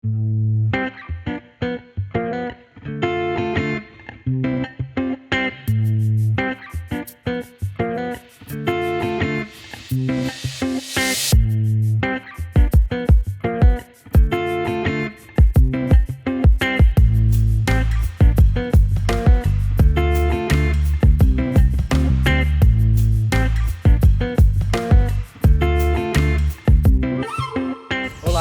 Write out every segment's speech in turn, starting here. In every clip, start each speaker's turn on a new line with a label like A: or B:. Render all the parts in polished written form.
A: Olá,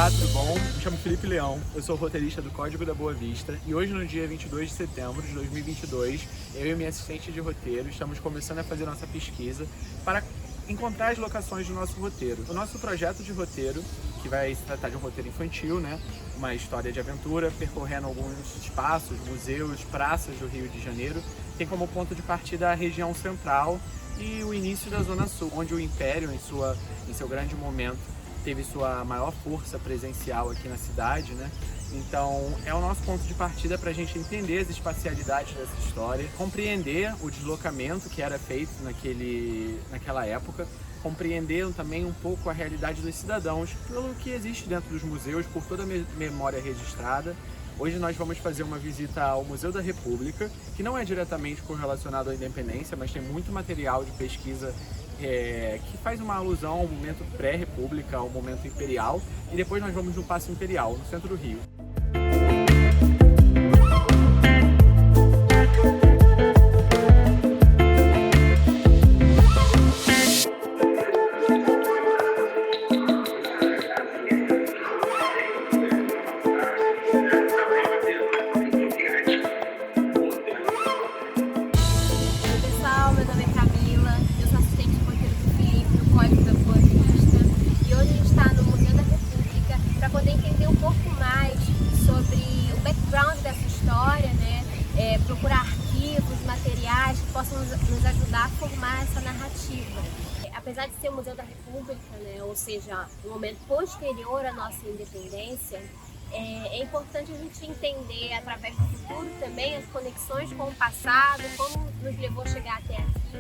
A: tudo bom? Me chamo Felipe Leão, eu sou roteirista do Código da Boa Vista e hoje, no dia 22 de setembro de 2022, eu e minha assistente de roteiro estamos começando a fazer nossa pesquisa para encontrar as locações do nosso roteiro. O nosso projeto de roteiro, que vai se tratar de um roteiro infantil, uma história de aventura, percorrendo alguns espaços, museus, praças do Rio de Janeiro, tem como ponto de partida a região central e o início da Zona Sul, onde o Império, em seu grande momento, teve sua maior força presencial aqui na cidade, Então é o nosso ponto de partida para a gente entender as espacialidades dessa história, compreender o deslocamento que era feito naquela época, compreender também um pouco a realidade dos cidadãos, pelo que existe dentro dos museus, por toda a memória registrada. Hoje nós vamos fazer uma visita ao Museu da República, que não é diretamente correlacionado à independência, mas tem muito material de pesquisa que faz uma alusão ao momento pré-república, ao momento imperial, e depois nós vamos no Paço Imperial, no centro do Rio.
B: Meu nome é Camila, eu sou assistente de roteiro do Felipe, do Código da Boa Vista, e hoje a gente está no Museu da República para poder entender um pouco mais sobre o background dessa história, procurar arquivos, materiais que possam nos ajudar a formar essa narrativa. Apesar de ser o Museu da República, ou seja, um momento posterior à nossa independência, é importante a gente entender, através do futuro também, as conexões com o passado, como nos levou a chegar até aqui,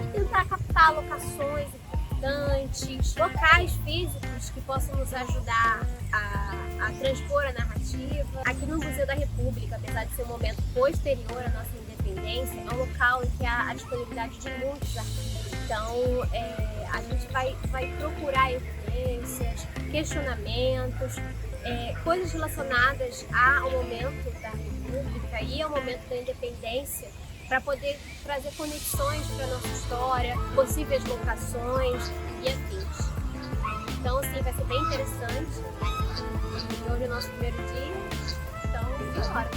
B: e tentar captar locações importantes, locais físicos que possam nos ajudar a transpor a narrativa. Aqui no Museu da República, apesar de ser um momento posterior à nossa independência, é um local em que há a disponibilidade de muitos arquivos. Então, a gente vai procurar evidências, questionamentos, coisas relacionadas ao momento da República e ao momento da independência, para poder trazer conexões para a nossa história, possíveis locações e afins. Então, assim, vai ser bem interessante. E hoje é o nosso primeiro dia, então, bora!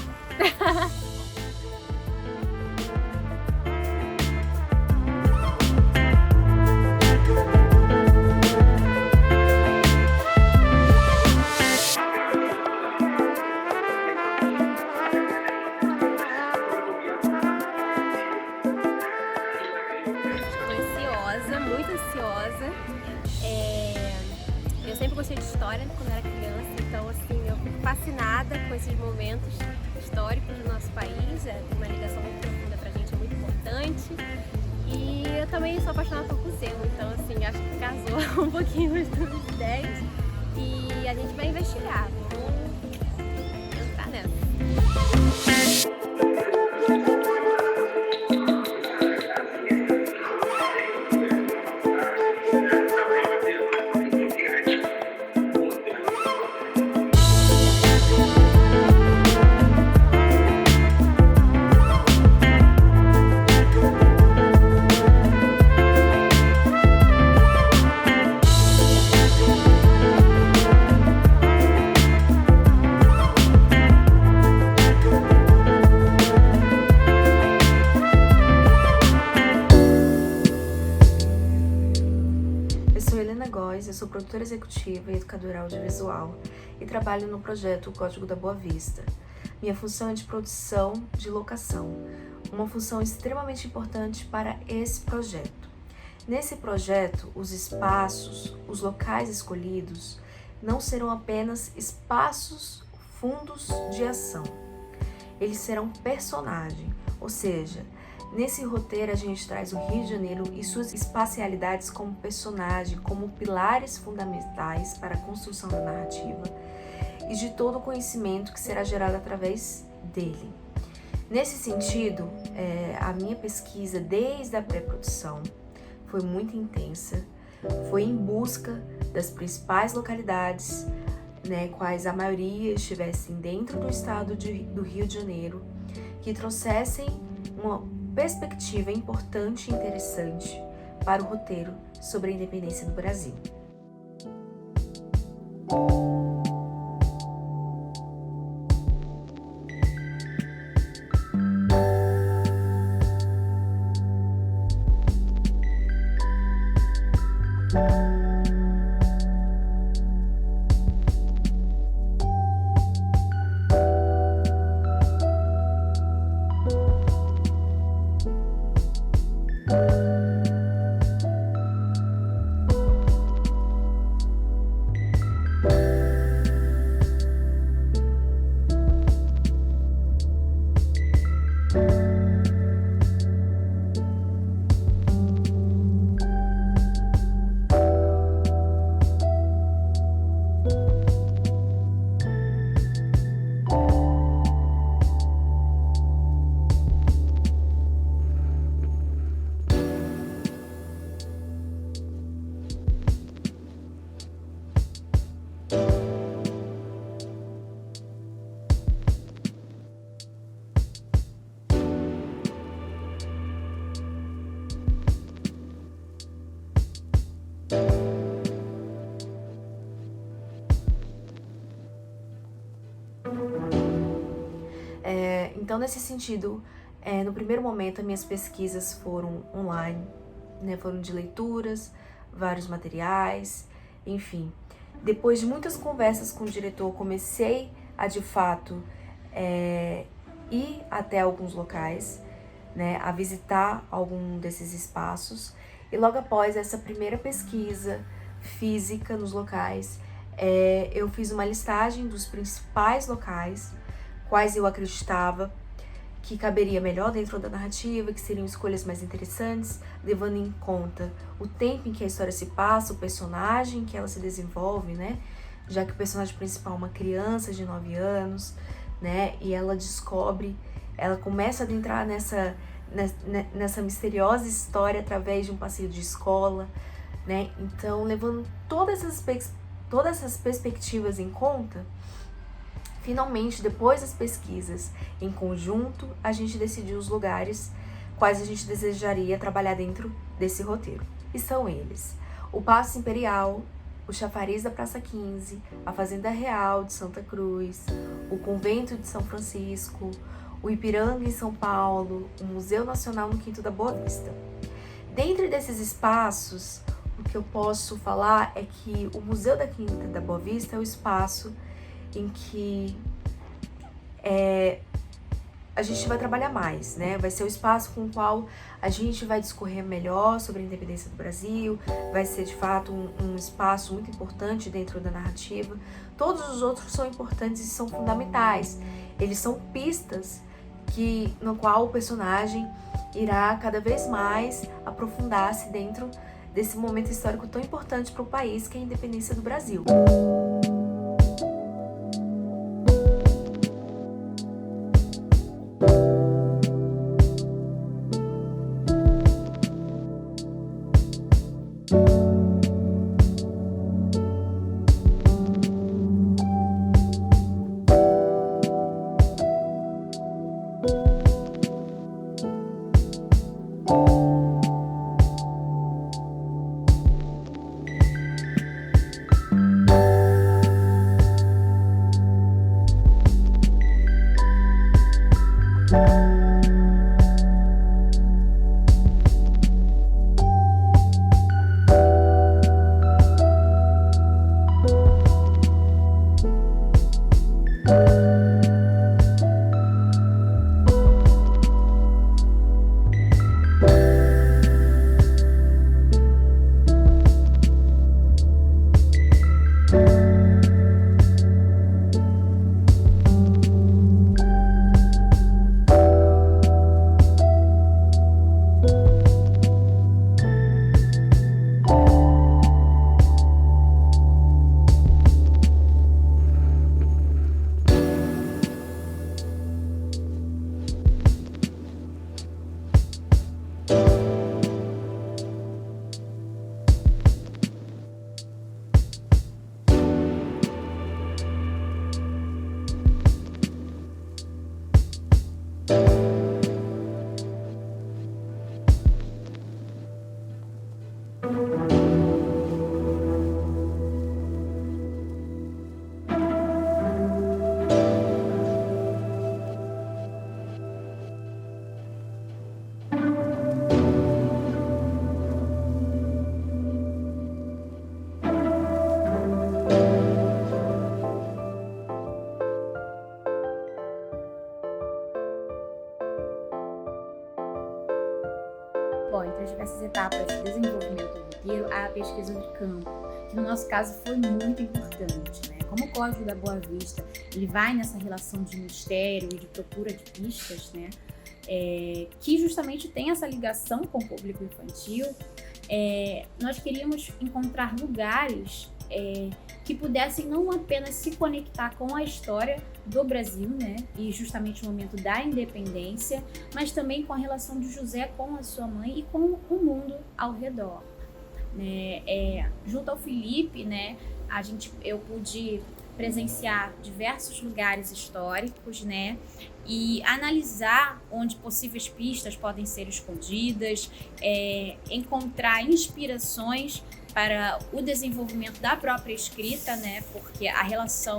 B: Muito ansiosa. Eu sempre gostei de história quando era criança, então assim, eu fico fascinada com esses momentos históricos do nosso país. Tem uma ligação muito profunda pra gente, é muito importante. E eu também sou apaixonada por museu, então assim, acho que casou um pouquinho as duas ideias. E a gente vai investigar, vamos entrar nessa.
C: Eu sou produtora executiva e educadora audiovisual e trabalho no projeto Código da Boa Vista. Minha função é de produção de locação, uma função extremamente importante para esse projeto. Nesse projeto, os espaços, os locais escolhidos não serão apenas espaços, fundos de ação. Eles serão personagem, ou seja, nesse roteiro a gente traz o Rio de Janeiro e suas espacialidades como personagem, como pilares fundamentais para a construção da narrativa. e de todo o conhecimento que será gerado através dele. Nesse sentido, a minha pesquisa desde a pré-produção foi muito intensa, foi em busca das principais localidades, né, quais a maioria estivessem dentro do estado do Rio de Janeiro, que trouxessem uma perspectiva importante e interessante para o roteiro sobre a independência do Brasil. Então, nesse sentido, no primeiro momento, as minhas pesquisas foram online, né? Foram de leituras, vários materiais, enfim. Depois de muitas conversas com o diretor, comecei a, de fato, ir até alguns locais, né? A visitar algum desses espaços. E logo após essa primeira pesquisa física nos locais, eu fiz uma listagem dos principais locais, quais eu acreditava que caberia melhor dentro da narrativa, que seriam escolhas mais interessantes, levando em conta o tempo em que a história se passa, o personagem que ela se desenvolve, né? Já que o personagem principal é uma criança de 9 anos, né? E ela começa a adentrar nessa misteriosa história através de um passeio de escola, né? Então, levando todas essas perspectivas em conta, finalmente, depois das pesquisas em conjunto, a gente decidiu os lugares quais a gente desejaria trabalhar dentro desse roteiro. E são eles: o Paço Imperial, o Chafariz da Praça 15, a Fazenda Real de Santa Cruz, o Convento de São Francisco, o Ipiranga em São Paulo, o Museu Nacional no Quinto da Boa Vista. Dentre desses espaços, o que eu posso falar é que o Museu da Quinta da Boa Vista é o espaço em que a gente vai trabalhar mais, né? Vai ser o espaço com o qual a gente vai discorrer melhor sobre a independência do Brasil, vai ser de fato um espaço muito importante dentro da narrativa. Todos os outros são importantes e são fundamentais. Eles são pistas no qual o personagem irá cada vez mais aprofundar-se dentro desse momento histórico tão importante para o país, que é a independência do Brasil.
D: juntar para esse desenvolvimento do roteiro a pesquisa de campo, que no nosso caso foi muito importante, né? Como o Código da Boa Vista, ele vai nessa relação de mistério e de procura de pistas, né? Que justamente tem essa ligação com o público infantil, nós queríamos encontrar lugares que pudessem não apenas se conectar com a história do Brasil, né, e justamente o momento da independência, mas também com a relação de José com a sua mãe e com o mundo ao redor. Né? Junto ao Felipe, né, eu pude presenciar diversos lugares históricos, né, e analisar onde possíveis pistas podem ser escondidas, encontrar inspirações para o desenvolvimento da própria escrita, né, porque a relação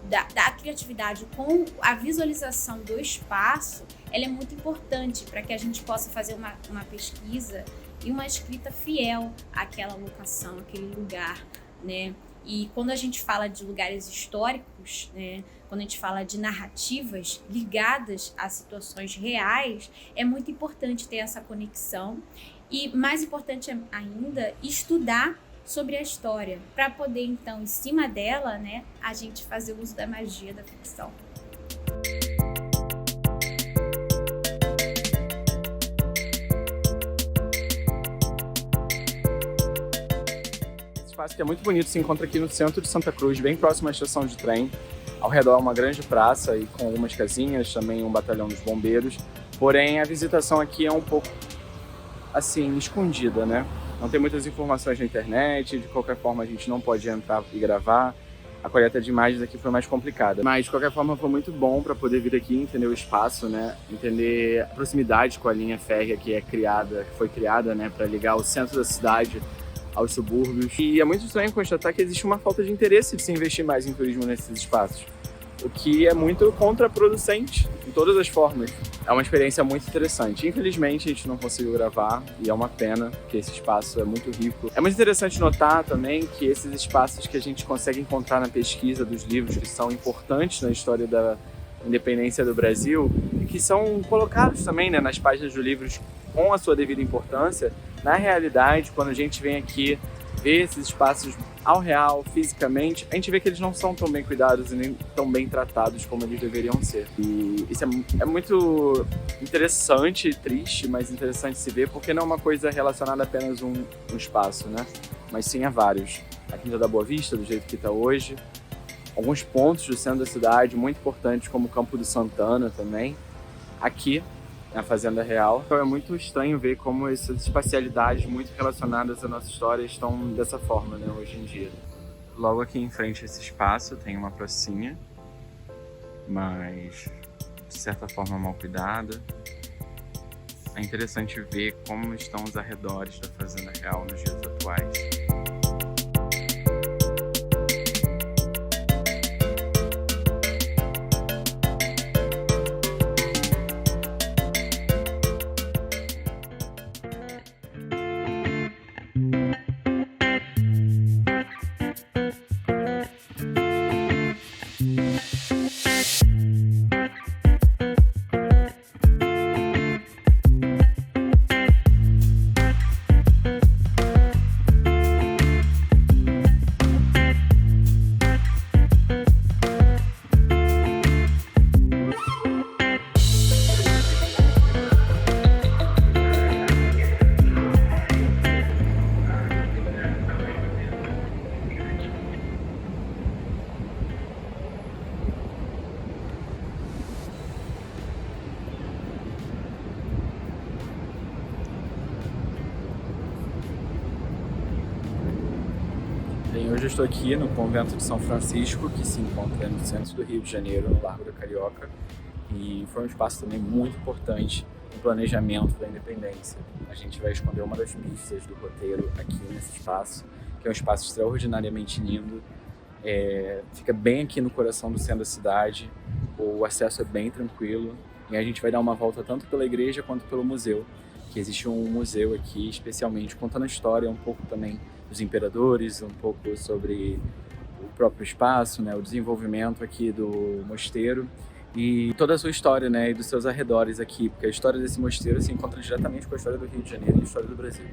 D: da criatividade com a visualização do espaço, ela é muito importante para que a gente possa fazer uma pesquisa e uma escrita fiel àquela locação, àquele lugar, né? E quando a gente fala de lugares históricos, né, quando a gente fala de narrativas ligadas a situações reais, é muito importante ter essa conexão e, mais importante ainda, estudar sobre a história, para poder, então, em cima dela, né, a gente fazer uso da magia da ficção.
A: Espaço que é muito bonito, se encontra aqui no centro de Santa Cruz, bem próximo à estação de trem. Ao redor uma grande praça e com algumas casinhas, também um batalhão dos bombeiros. Porém, a visitação aqui é um pouco, assim, escondida, né? Não tem muitas informações na internet, de qualquer forma a gente não pode entrar e gravar. A coleta de imagens aqui foi mais complicada. Mas, de qualquer forma, foi muito bom para poder vir aqui, entender o espaço, né? Entender a proximidade com a linha férrea que foi criada, né, para ligar o centro da cidade aos subúrbios. E é muito estranho constatar que existe uma falta de interesse de se investir mais em turismo nesses espaços, o que é muito contraproducente em todas as formas. É uma experiência muito interessante. Infelizmente, a gente não conseguiu gravar e é uma pena, porque esse espaço é muito rico. É muito interessante notar também que esses espaços que a gente consegue encontrar na pesquisa dos livros que são importantes na história da independência do Brasil e que são colocados também, né, nas páginas dos livros com a sua devida importância, na realidade, quando a gente vem aqui ver esses espaços ao real, fisicamente, a gente vê que eles não são tão bem cuidados e nem tão bem tratados como eles deveriam ser. E isso é muito interessante e triste, mas interessante se ver, porque não é uma coisa relacionada a apenas um espaço, né? Mas sim a vários. A Quinta da Boa Vista, do jeito que está hoje, alguns pontos do centro da cidade muito importantes, como o Campo do Santana também, aqui na Fazenda Real. Então é muito estranho ver como essas espacialidades muito relacionadas à nossa história estão dessa forma, né, hoje em dia. Logo aqui em frente a esse espaço tem uma pracinha, mas de certa forma mal cuidada. É interessante ver como estão os arredores da Fazenda Real nos dias atuais. Hoje eu estou aqui no Convento de São Francisco, que se encontra no centro do Rio de Janeiro, no Largo da Carioca, e foi um espaço também muito importante no planejamento da independência. A gente vai esconder uma das pistas do roteiro aqui nesse espaço, que é um espaço extraordinariamente lindo, fica bem aqui no coração do centro da cidade, o acesso é bem tranquilo, e a gente vai dar uma volta tanto pela igreja quanto pelo museu, que existe um museu aqui especialmente contando a história um pouco também dos imperadores, um pouco sobre o próprio espaço, né, o desenvolvimento aqui do mosteiro.
E: e toda a sua história, né, e dos seus arredores aqui, porque a história desse mosteiro se encontra diretamente com a história do Rio de Janeiro e a história do Brasil.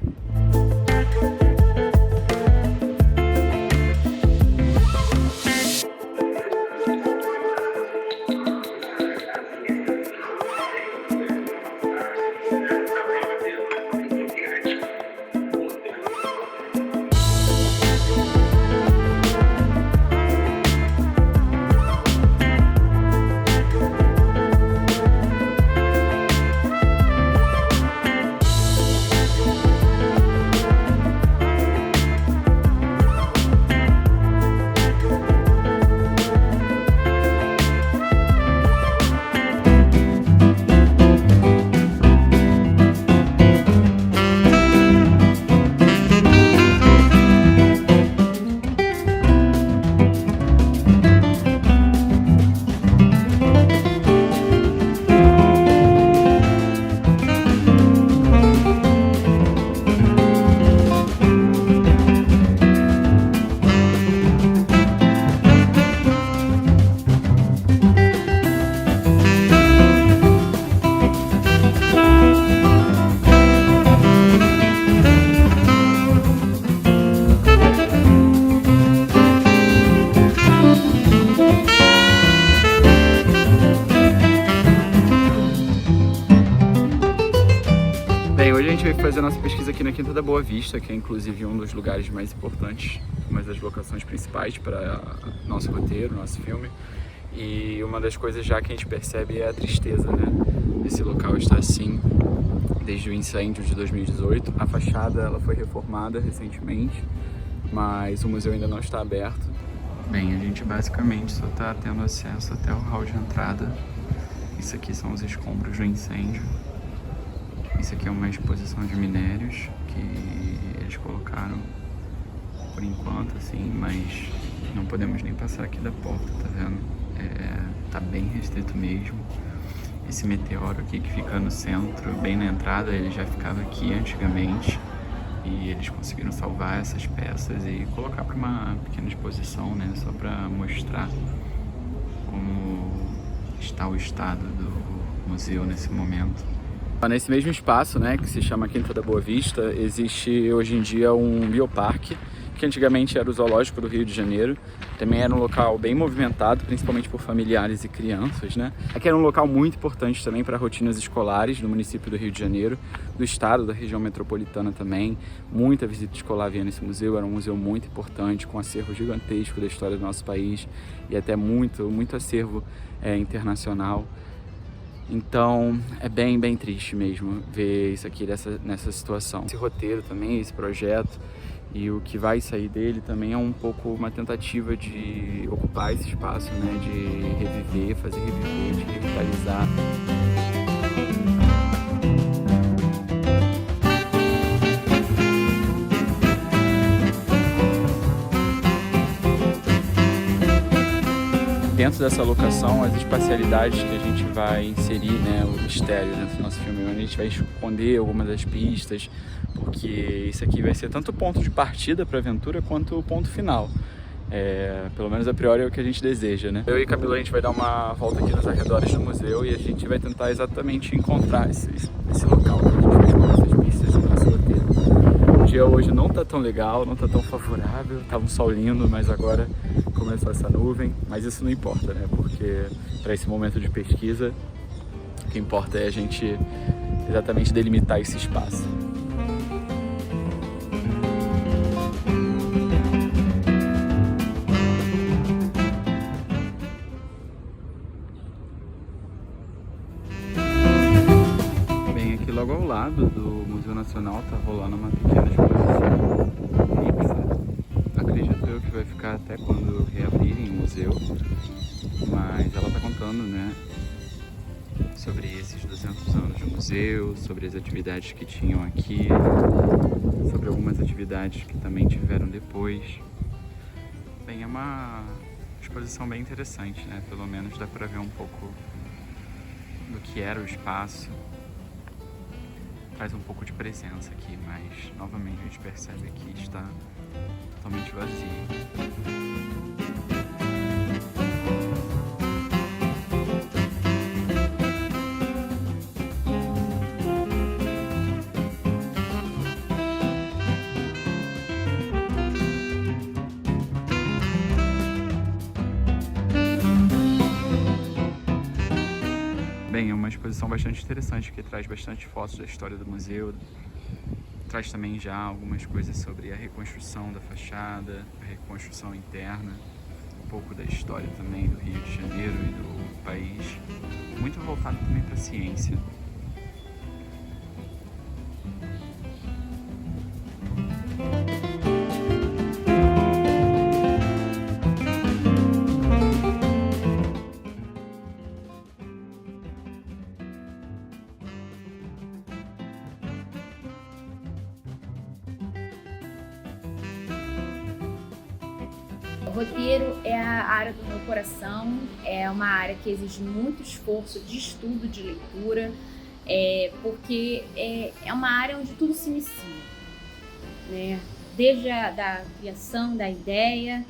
E: Bem, hoje a gente veio fazer a nossa pesquisa aqui na Quinta da Boa Vista, que é inclusive um dos lugares mais importantes, uma das locações principais para nosso roteiro, nosso filme. E uma das coisas já que a gente percebe é a tristeza, né? Esse local está assim desde o incêndio de 2018. A fachada ela foi reformada recentemente, mas o museu ainda não está aberto. Bem, a gente basicamente só está tendo acesso até o hall de entrada. Isso aqui são os escombros do incêndio. Isso aqui é uma exposição de minérios que eles colocaram por enquanto, assim, mas não podemos nem passar aqui da porta, tá vendo? Tá bem restrito mesmo. Esse meteoro aqui que fica no centro, bem na entrada, ele já ficava aqui antigamente e eles conseguiram salvar essas peças e colocar para uma pequena exposição, né? Só para mostrar como está o estado do museu nesse momento. Nesse mesmo espaço, né, que se chama Quinta da Boa Vista, existe hoje em dia um bioparque, que antigamente era o Zoológico do Rio de Janeiro. Também era um local bem movimentado, principalmente por familiares e crianças, né? Aqui era um local muito importante também para rotinas escolares do município do Rio de Janeiro, do estado, da região metropolitana também. Muita visita escolar vinha nesse museu, era um museu muito importante, com acervo gigantesco da história do nosso país e até muito acervo internacional. Então é bem triste mesmo ver isso aqui nessa situação. Esse roteiro também, esse projeto e o que vai sair dele também é um pouco uma tentativa de ocupar esse espaço, né? De reviver, fazer reviver, de revitalizar. Dentro dessa locação, as espacialidades que a gente vai inserir, né, o mistério dentro do nosso filme, onde a gente vai esconder algumas das pistas, porque isso aqui vai ser tanto o ponto de partida para a aventura quanto o ponto final. Pelo menos a priori é o que a gente deseja, né? Eu e Camila, a gente vai dar uma volta aqui nos arredores do museu e a gente vai tentar exatamente encontrar esse local, a gente vai esconder essas pistas no nosso roteiro. O dia hoje não tá tão legal, não tá tão favorável, tava um sol lindo, mas agora começou essa nuvem, mas isso não importa, né? Porque para esse momento de pesquisa, o que importa é a gente exatamente delimitar esse espaço. Bem, aqui logo ao lado do Museu Nacional tá rolando uma pequena exposição fixa. Acredito eu que vai ficar até quando reabrirem o museu, mas ela está contando, né, sobre esses 200 anos de museu, sobre as atividades que tinham aqui, sobre algumas atividades que também tiveram depois. Bem, é uma exposição bem interessante, né, pelo menos dá para ver um pouco do que era o espaço. Traz um pouco de presença aqui, mas novamente a gente percebe que está totalmente vazio. Bem, é uma exposição bastante interessante que traz bastante fotos da história do museu, traz também já algumas coisas sobre a reconstrução da fachada, a reconstrução interna, um pouco da história também do Rio de Janeiro e do país, muito voltado também para a ciência.
D: O roteiro é a área do meu coração, é uma área que exige muito esforço de estudo, de leitura, porque é uma área onde tudo se inicia, né? Desde da criação, da ideia,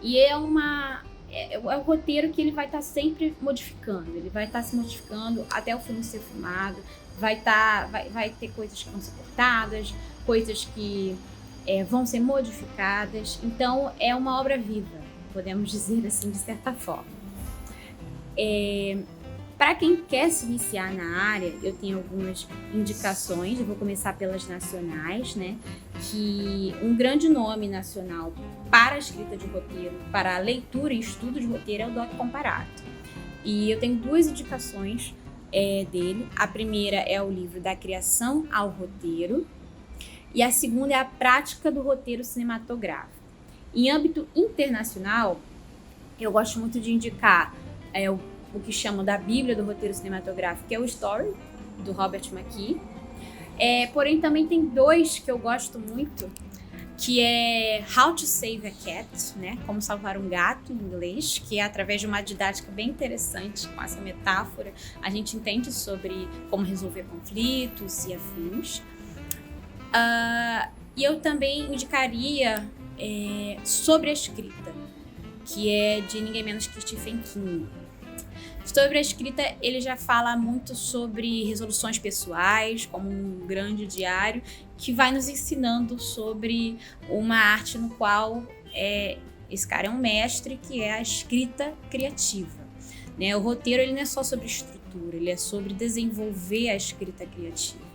D: e é o roteiro que ele vai estar sempre modificando, ele vai estar se modificando até o filme ser filmado, vai ter coisas que vão ser cortadas, coisas que vão ser modificadas, então é uma obra viva, podemos dizer assim, de certa forma. Para quem quer se iniciar na área, eu tenho algumas indicações, eu vou começar pelas nacionais, né? Que um grande nome nacional para a escrita de roteiro, para a leitura e estudo de roteiro é o Doc Comparato. E eu tenho duas indicações dele. A primeira é o livro Da Criação ao Roteiro, e a segunda é a prática do roteiro cinematográfico. Em âmbito internacional, eu gosto muito de indicar o que chamam da Bíblia do roteiro cinematográfico, que é o Story, do Robert McKee. Porém, também tem dois que eu gosto muito, que é How to Save a Cat, né? Como salvar um gato, em inglês, que é através de uma didática bem interessante, com essa metáfora, a gente entende sobre como resolver conflitos e afins. E eu também indicaria Sobre a Escrita, que é de ninguém menos que Stephen King. Sobre a escrita, ele já fala muito sobre resoluções pessoais, como um grande diário, que vai nos ensinando sobre uma arte no qual esse cara é um mestre, que é a escrita criativa, né? O roteiro ele não é só sobre estrutura, ele é sobre desenvolver a escrita criativa.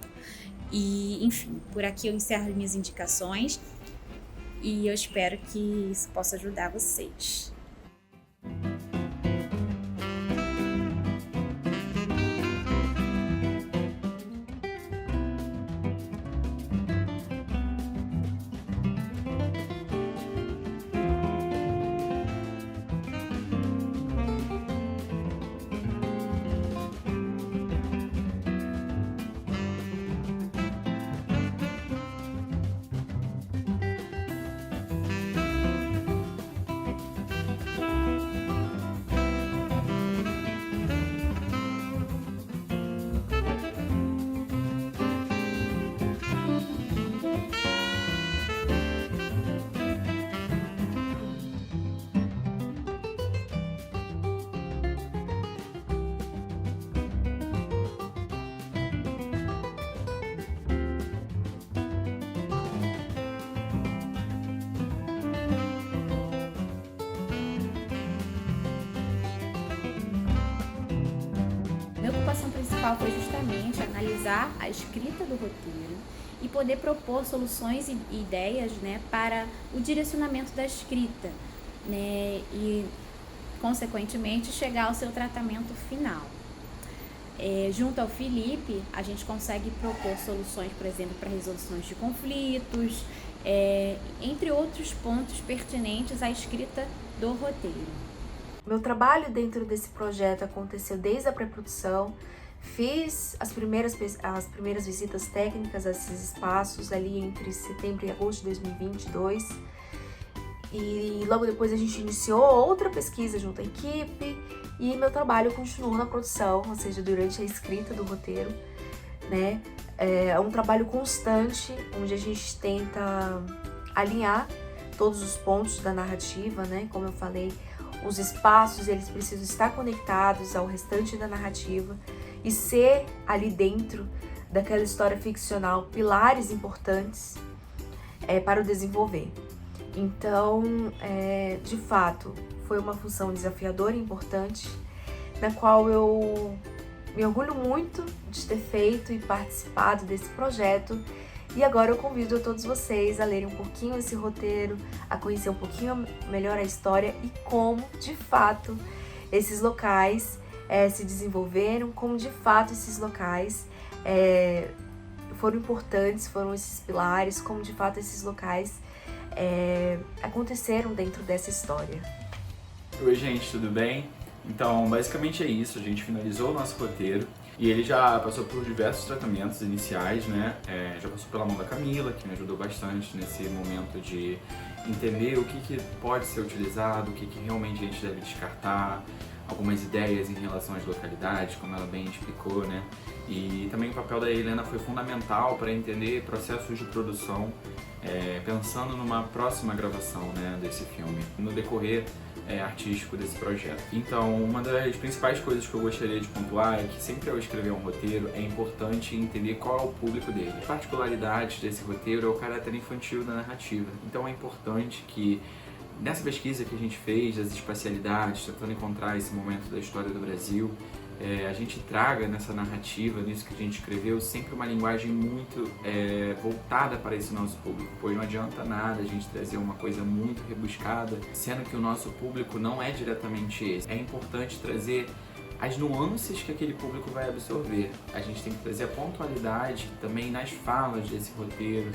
D: E, enfim, por aqui eu encerro as minhas indicações e eu espero que isso possa ajudar vocês. Minha ocupação principal foi justamente analisar a escrita do roteiro e poder propor soluções e ideias, né, para o direcionamento da escrita, né, e, consequentemente, chegar ao seu tratamento final. Junto ao Felipe, a gente consegue propor soluções, por exemplo, para resoluções de conflitos, entre outros pontos pertinentes à escrita do roteiro.
C: Meu trabalho dentro desse projeto aconteceu desde a pré-produção, fiz as primeiras visitas técnicas a esses espaços ali entre setembro e agosto de 2022 e logo depois a gente iniciou outra pesquisa junto à equipe e meu trabalho continuou na produção, ou seja, durante a escrita do roteiro, né? É um trabalho constante onde a gente tenta alinhar todos os pontos da narrativa, né? Como eu falei, os espaços, eles precisam estar conectados ao restante da narrativa e ser ali dentro daquela história ficcional pilares importantes para o desenvolver. Então, de fato, foi uma função desafiadora e importante, na qual eu Me orgulho muito de ter feito e participado desse projeto e agora eu convido a todos vocês a lerem um pouquinho esse roteiro, a conhecer um pouquinho melhor a história e como, de fato, esses locais se desenvolveram, como de fato esses locais foram importantes, foram esses pilares, como de fato esses locais aconteceram dentro dessa história.
E: Oi gente, tudo bem? Então, basicamente é isso, a gente finalizou o nosso roteiro e ele já passou por diversos tratamentos iniciais, né? Já passou pela mão da Camila, que me ajudou bastante nesse momento de entender o que pode ser utilizado, o que realmente a gente deve descartar, algumas ideias em relação às localidades, como ela bem explicou, né? E também o papel da Helena foi fundamental para entender processos de produção, pensando numa próxima gravação, né, desse filme, no decorrer artístico desse projeto. Então, uma das principais coisas que eu gostaria de pontuar é que sempre ao escrever um roteiro é importante entender qual é o público dele. As particularidades desse roteiro é o caráter infantil da narrativa. Então é importante que nessa pesquisa que a gente fez das espacialidades, tentando encontrar esse momento da história do Brasil, a gente traga nessa narrativa, nisso que a gente escreveu, sempre uma linguagem muito voltada para esse nosso público, pois não adianta nada a gente trazer uma coisa muito rebuscada, sendo que o nosso público não é diretamente esse. É importante trazer as nuances que aquele público vai absorver. A gente tem que trazer a pontualidade também nas falas desse roteiro,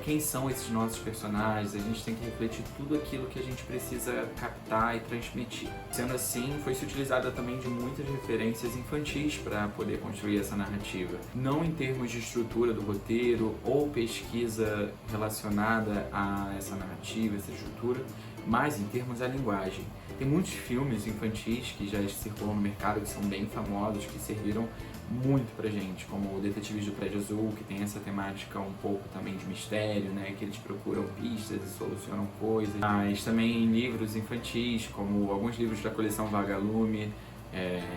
E: quem são esses nossos personagens, a gente tem que refletir tudo aquilo que a gente precisa captar e transmitir. Sendo assim, foi-se utilizada também de muitas referências infantis para poder construir essa narrativa. Não em termos de estrutura do roteiro ou pesquisa relacionada a essa narrativa, essa estrutura, mas em termos da linguagem. Tem muitos filmes infantis que já circulam no mercado, que são bem famosos, que serviram muito pra gente, como o Detetives do Prédio Azul, que tem essa temática um pouco também de mistério, né, que eles procuram pistas e solucionam coisas, mas também livros infantis, como alguns livros da coleção Vagalume,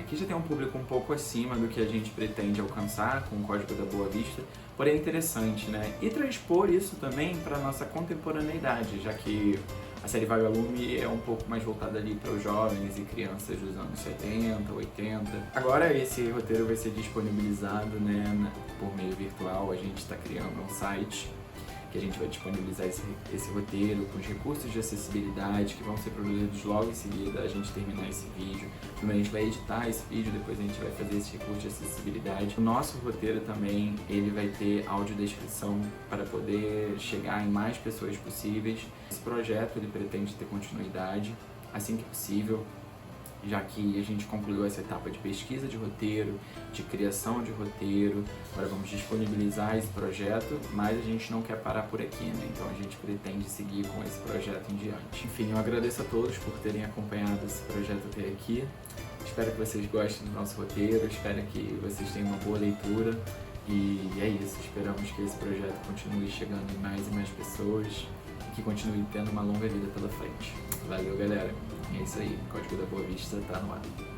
E: que já tem um público um pouco acima do que a gente pretende alcançar com o Código da Boa Vista, porém é interessante, né, e transpor isso também para nossa contemporaneidade, já que a série Vagalume é um pouco mais voltada ali para os jovens e crianças dos anos 70, 80. Agora esse roteiro vai ser disponibilizado, né, por meio virtual. A gente está criando um site que a gente vai disponibilizar esse roteiro com os recursos de acessibilidade que vão ser produzidos logo em seguida a gente terminar esse vídeo. Primeiro a gente vai editar esse vídeo, depois a gente vai fazer esse recurso de acessibilidade. O nosso roteiro também, ele vai ter audiodescrição para poder chegar em mais pessoas possíveis. Esse projeto ele pretende ter continuidade assim que possível, já que a gente concluiu essa etapa de pesquisa de roteiro, de criação de roteiro. Agora vamos disponibilizar esse projeto, mas a gente não quer parar por aqui, né? Então a gente pretende seguir com esse projeto em diante. Enfim, eu agradeço a todos por terem acompanhado esse projeto até aqui. Espero que vocês gostem do nosso roteiro, espero que vocês tenham uma boa leitura. E é isso, esperamos que esse projeto continue chegando em mais e mais pessoas e que continue tendo uma longa vida pela frente. Valeu, galera! É isso aí, Código da Boa Vista tá no ar.